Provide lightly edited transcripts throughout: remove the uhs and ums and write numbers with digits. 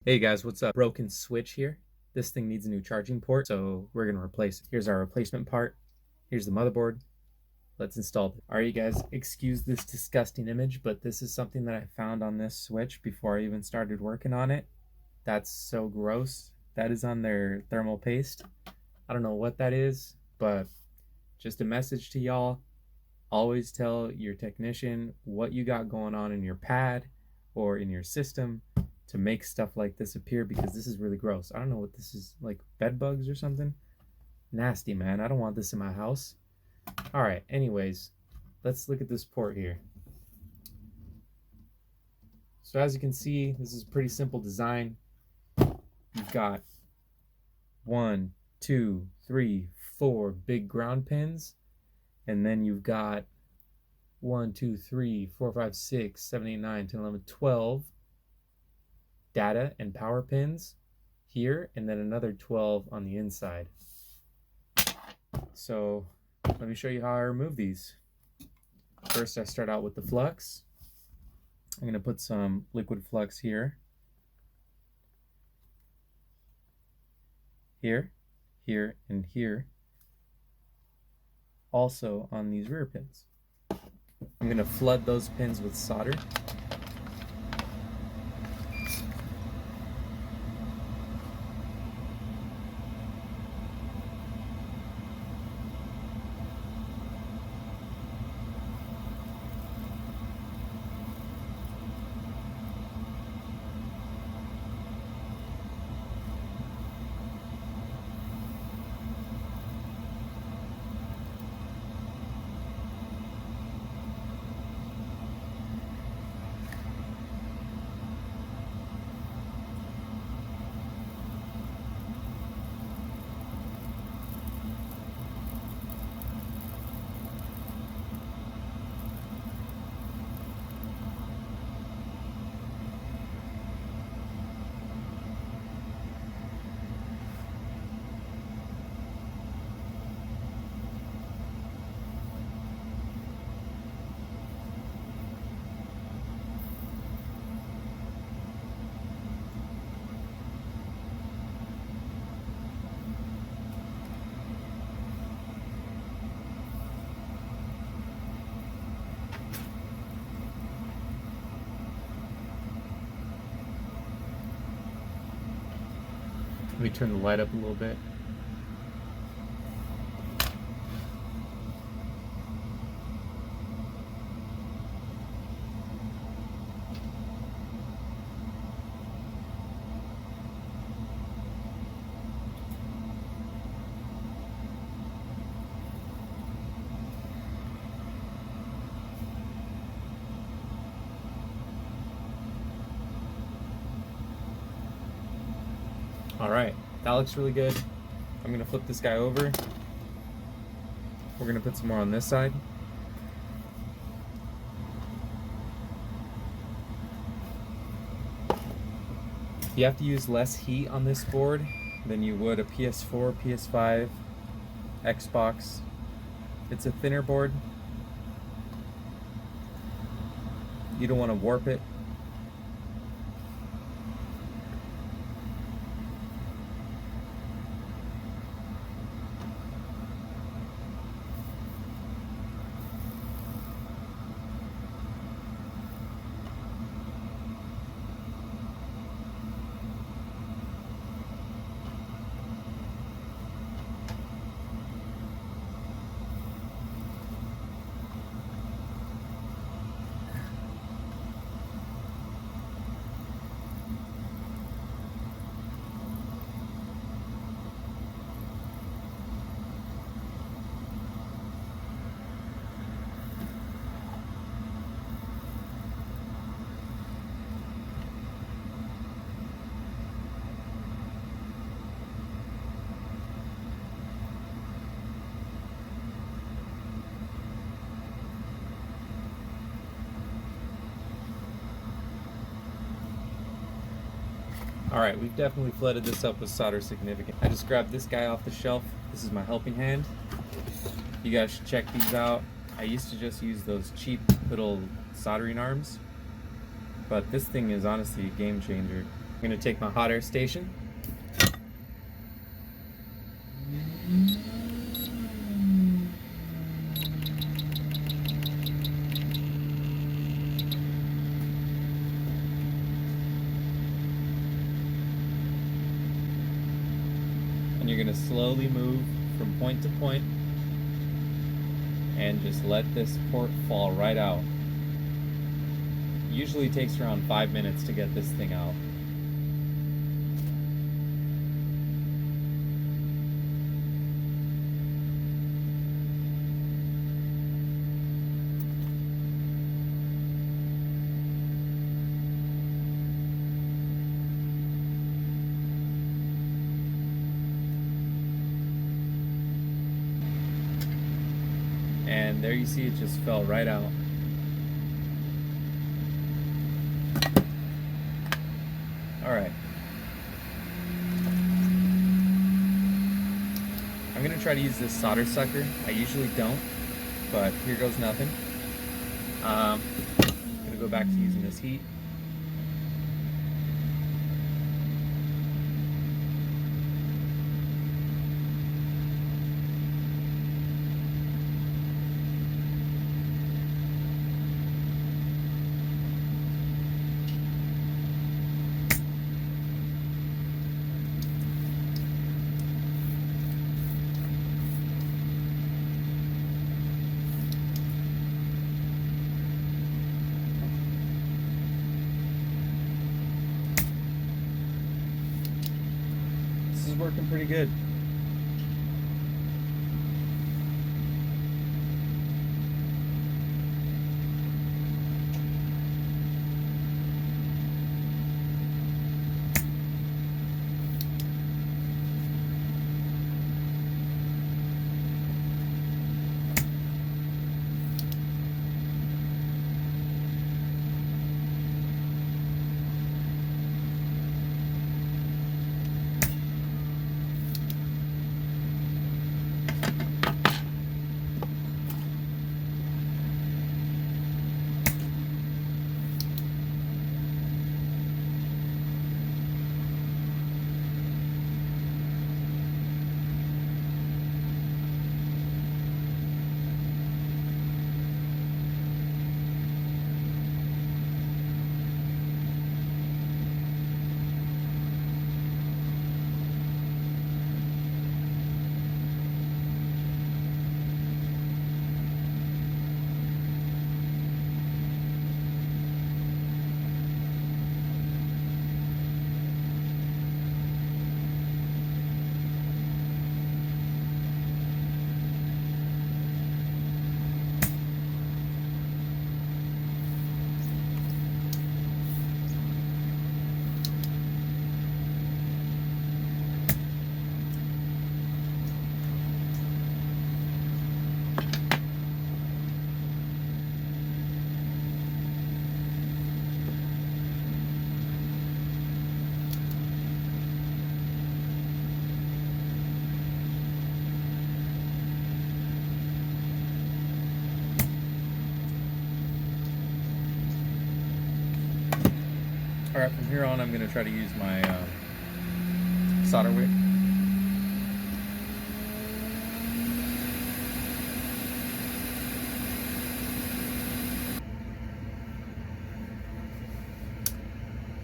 Hey guys, what's up? Broken switch here. This thing needs a new charging port, so we're gonna replace it. Here's our replacement part. Here's the motherboard. Let's install it. All right, you guys, excuse this disgusting image, but this is something that I found on this switch before I even started working on it. That's so gross. That is on their thermal paste. I don't know what that is, but just a message to y'all. Always tell your technician what you got going on in your pad or in your system to make stuff like this appear, because this is really gross. I don't know what this is, like bed bugs or something. Nasty, man. I don't want this in my house. All right, anyways, let's look at this port here. So as you can see, this is a pretty simple design. You've got 1, 2, 3, 4 big ground pins, and then you've got 1, 2, 3, 4, 5, 6, 7, 8, 9, 10, 11, 12 data and power pins here, and then another 12 on the inside. So let me show you how I remove these. First, I start out with the flux. I'm going to put some liquid flux here, here, and here. Also on these rear pins. I'm going to flood those pins with solder. Let me turn the light up a little bit. All right, that looks really good. I'm gonna flip this guy over. We're gonna put some more on this side. You have to use less heat on this board than you would a PS4, PS5, Xbox. It's a thinner board. You don't want to warp it. All right, we've definitely flooded this up with solder significant. I just grabbed this guy off the shelf. This is my helping hand. You guys should check these out. I used to just use those cheap little soldering arms, but this thing is honestly a game changer. I'm going to take my hot air station. And you're going to slowly move from point to point and just let this port fall right out. Usually takes around 5 minutes to get this thing out. And there you see it just fell right out. Alright. I'm going to try to use this solder sucker. I usually don't, but here goes nothing. I'm going to go back to using this heat. This is working pretty good. Alright, from here on I'm going to try to use my solder wick.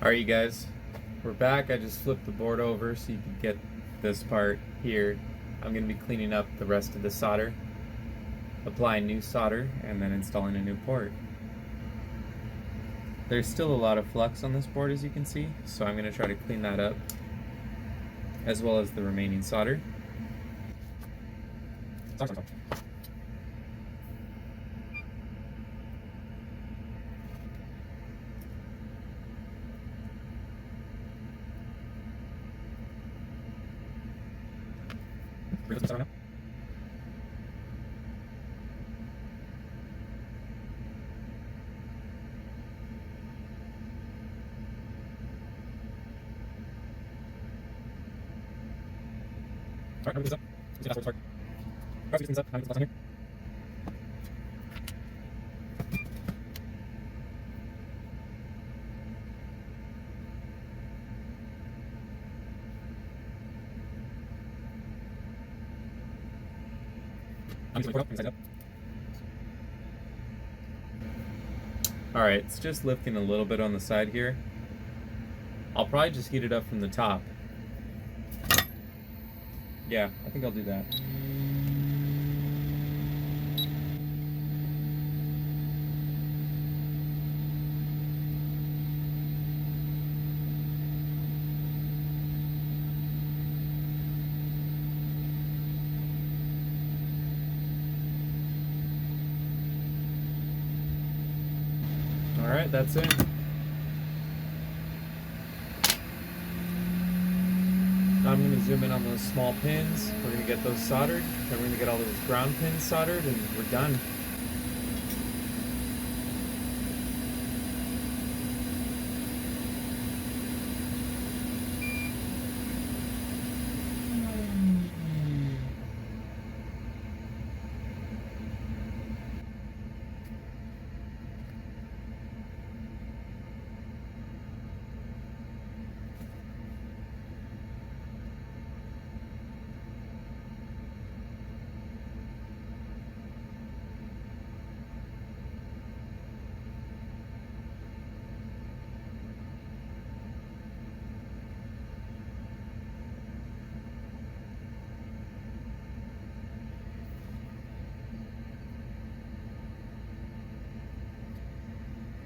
Alright you guys, we're back. I just flipped the board over so you can get this part here. I'm going to be cleaning up the rest of the solder, applying new solder, and then installing a new port. There's still a lot of flux on this board, as you can see, so I'm going to try to clean that up, as well as the remaining solder. Alright, it's just lifting a little bit on the side here. I'll probably just heat it up from the top. Yeah, I think I'll do that. Alright, that's it. Now I'm going to zoom in on those small pins. We're going to get those soldered. Then we're going to get all those ground pins soldered, and we're done.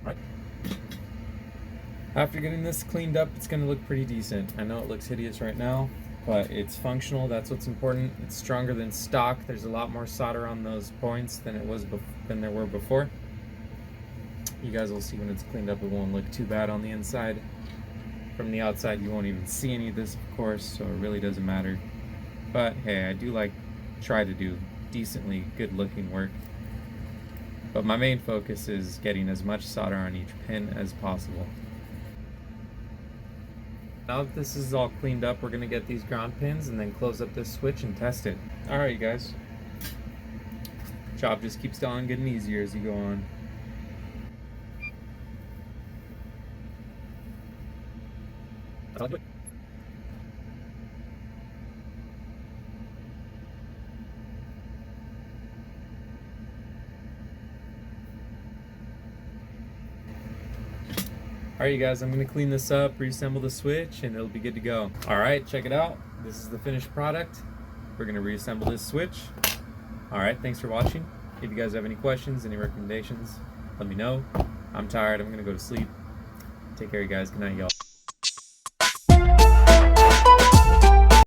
Right. After getting this cleaned up, it's going to look pretty decent. I know it looks hideous right now, but it's functional. That's what's important. It's stronger than stock. There's a lot more solder on those points than there were before. You guys will see when it's cleaned up, it won't look too bad on the inside. From the outside, you won't even see any of this, of course, so it really doesn't matter. But hey, I do try to do decently good looking work. But my main focus is getting as much solder on each pin as possible. Now that this is all cleaned up, we're going to get these ground pins and then close up this switch and test it. Alright, you guys. Job just keeps on getting easier as you go on. Alright, you guys, I'm going to clean this up, reassemble the switch, and it'll be good to go. Alright, check it out. This is the finished product. We're going to reassemble this switch. Alright, thanks for watching. If you guys have any questions, any recommendations, let me know. I'm tired. I'm going to go to sleep. Take care, you guys. Good night, y'all.